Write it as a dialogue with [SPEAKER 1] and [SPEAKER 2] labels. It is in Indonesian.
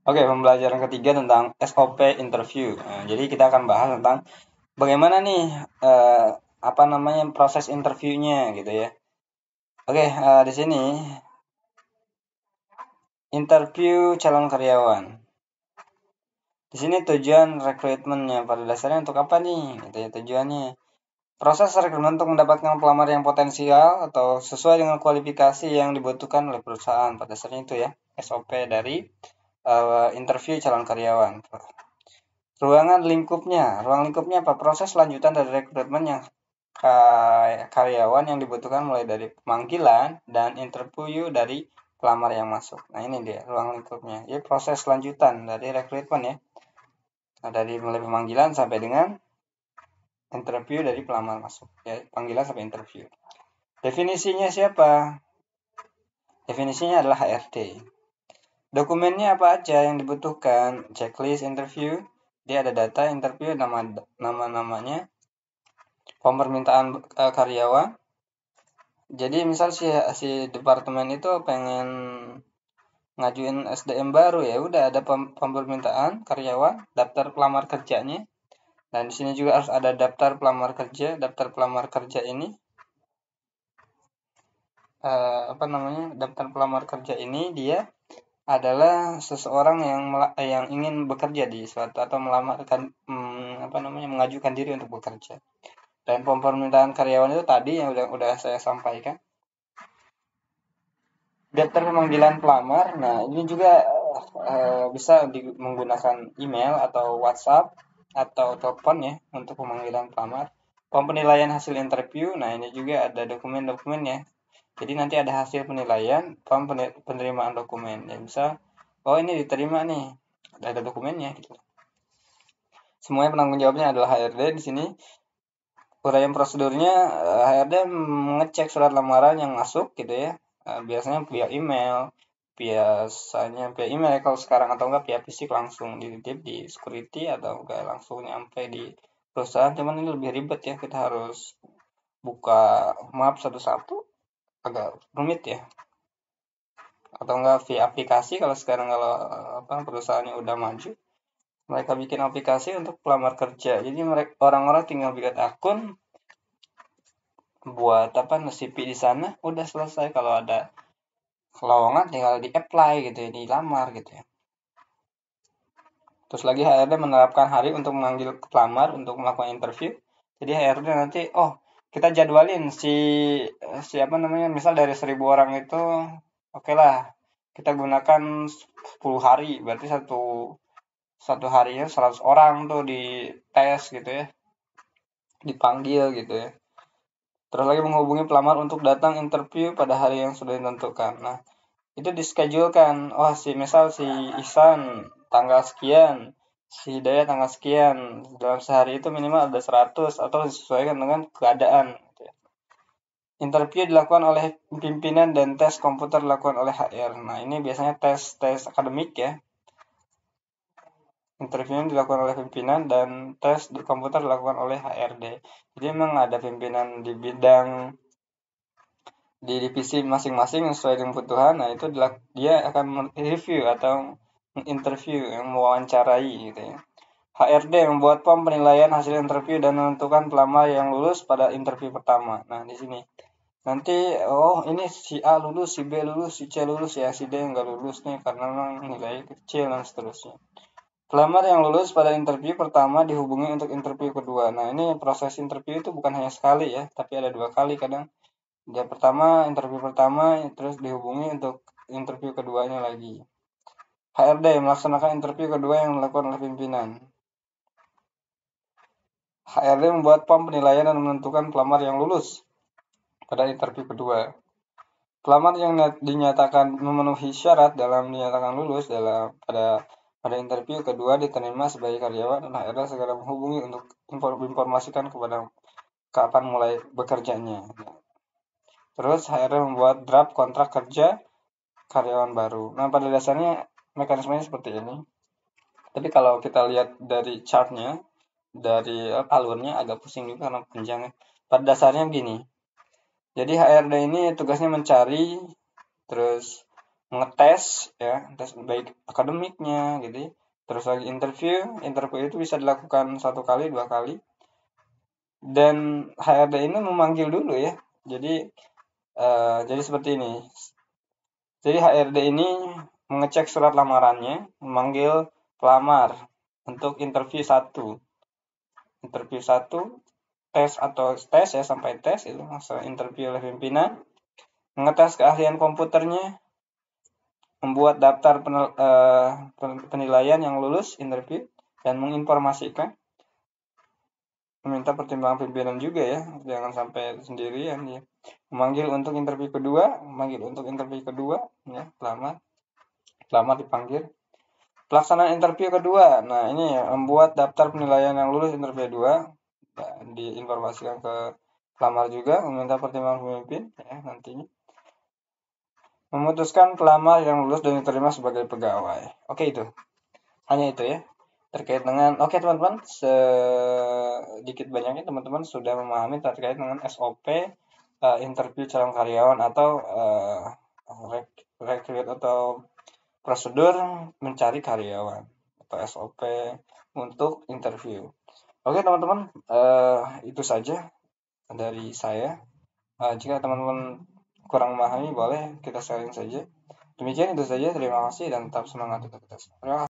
[SPEAKER 1] Oke, pembelajaran ketiga tentang SOP interview. Nah, jadi kita akan bahas tentang bagaimana nih proses interviewnya gitu ya. Oke, di sini interview calon karyawan. Di sini tujuan rekrutmennya pada dasarnya untuk apa nih? Gitu ya tujuannya. Proses rekrutmen untuk mendapatkan pelamar yang potensial atau sesuai dengan kualifikasi yang dibutuhkan oleh perusahaan. Pada dasarnya itu ya SOP dari interview calon karyawan. Ruang lingkupnya apa? Proses lanjutan dari rekrutmen yang karyawan yang dibutuhkan mulai dari pemanggilan dan interview dari pelamar yang masuk. Nah ini dia ruang lingkupnya. Jadi proses lanjutan dari rekrutmen ya. Nah, dari mulai pemanggilan sampai dengan interview dari pelamar masuk. Ya, panggilan sampai interview. Definisinya siapa? Definisinya adalah HRD. Dokumennya apa aja yang dibutuhkan? Checklist interview. Dia ada data interview, nama-namanya, form permintaan karyawan. Jadi misal si departemen itu pengen ngajuin SDM baru, ya udah ada form permintaan karyawan, daftar pelamar kerjanya. Dan di sini juga harus ada daftar pelamar kerja. Daftar pelamar kerja ini daftar pelamar kerja ini dia adalah seseorang yang ingin bekerja di suatu atau mengajukan diri untuk bekerja. Dan form permintaan karyawan itu tadi yang udah saya sampaikan. Daftar pemanggilan pelamar, nah ini juga bisa menggunakan email atau WhatsApp atau telepon ya untuk pemanggilan pelamar. Form penilaian hasil interview, nah ini juga ada dokumen-dokumennya. Jadi nanti ada hasil penilaian, form penerimaan dokumen. Ya bisa, oh ini diterima nih, ada dokumennya gitu. Semuanya penanggung jawabnya adalah HRD di sini. Uraian prosedurnya, HRD mengecek surat lamaran yang masuk gitu ya. Biasanya via email, kalau sekarang, atau enggak via fisik langsung dititip di security, atau enggak langsung nyampe di perusahaan. Cuman ini lebih ribet ya, kita harus buka map satu-satu, agak rumit ya. Atau enggak via aplikasi kalau sekarang, kalau perusahaannya udah maju, mereka bikin aplikasi untuk pelamar kerja. Jadi orang-orang tinggal bikin akun, buat CV di sana, udah selesai. Kalau ada lowongan tinggal di apply gitu ya, dilamar gitu ya. Terus lagi HRD menerapkan hari untuk memanggil pelamar untuk melakukan interview. Jadi HRD nanti, kita jadwalin misal dari 1.000 orang itu, oke lah, kita gunakan 10 hari, berarti satu harinya 100 orang tuh di tes gitu ya, dipanggil gitu ya. Terus lagi menghubungi pelamar untuk datang interview pada hari yang sudah ditentukan. Nah, itu dischedule-kan. Misal si Ihsan tanggal sekian, si Hidayat tanggal sekian. Dalam sehari itu minimal ada 100, atau disesuaikan dengan keadaan. Interview dilakukan oleh pimpinan dan tes komputer dilakukan oleh HR. Nah, ini biasanya tes akademik ya. Interview dilakukan oleh pimpinan dan tes di komputer dilakukan oleh HRD. Jadi memang ada pimpinan di bidang, di divisi masing-masing sesuai dengan kebutuhan. Nah, itu dia akan mereview atau menginterview, yang mewawancarai gitu ya. HRD membuat form penilaian hasil interview dan menentukan pelamar yang lulus pada interview pertama. Nah, di sini nanti, ini si A lulus, si B lulus, si C lulus, ya si D nggak lulus nih karena memang nilai kecil dan seterusnya. Pelamar yang lulus pada interview pertama dihubungi untuk interview kedua. Nah, ini proses interview itu bukan hanya sekali ya, tapi ada 2 kali kadang. Interview pertama, terus dihubungi untuk interview keduanya lagi. HRD melaksanakan interview kedua yang dilakukan oleh pimpinan. HRD membuat form penilaian dan menentukan pelamar yang lulus pada interview kedua. Pelamar yang dinyatakan memenuhi syarat dalam dinyatakan lulus pada interview kedua diterima sebagai karyawan, dan HRD segera menghubungi untuk informasikan kepada kapan mulai bekerjanya. Terus HRD membuat draft kontrak kerja karyawan baru. Nah, pada dasarnya mekanismenya seperti ini. Tapi kalau kita lihat dari chartnya, dari alurnya agak pusing juga karena panjangnya. Pada dasarnya begini. Jadi HRD ini tugasnya mencari, terus ngetes ya, tes baik akademiknya gitu. Terus lagi interview itu bisa dilakukan 1 kali, 2 kali. Dan HRD ini memanggil dulu ya. Jadi seperti ini. Jadi HRD ini mengecek surat lamarannya, memanggil pelamar untuk interview 1. Interview 1, tes ya, sampai tes itu masa interview oleh pimpinan, mengetes keahlian komputernya, membuat daftar penilaian yang lulus interview, dan menginformasikan, meminta pertimbangan pimpinan juga ya, jangan sampai sendirian ya. Memanggil untuk interview kedua ya, pelamar dipanggil. Pelaksanaan interview kedua, nah ini ya, membuat daftar penilaian yang lulus interview 2, diinformasikan ke pelamar juga, meminta pertimbangan pemimpin ya nantinya. Memutuskan pelamar yang lulus dan diterima sebagai pegawai. Oke, itu. Hanya itu ya. Terkait dengan, oke teman-teman, sedikit banyaknya teman-teman sudah memahami terkait dengan SOP interview calon karyawan atau rekrut atau prosedur mencari karyawan atau SOP untuk interview. Oke teman-teman, itu saja dari saya. Jika teman-teman kurang memahami boleh kita sharing saja. Demikian itu saja, terima kasih dan tetap semangat untuk kita. Terima kasih.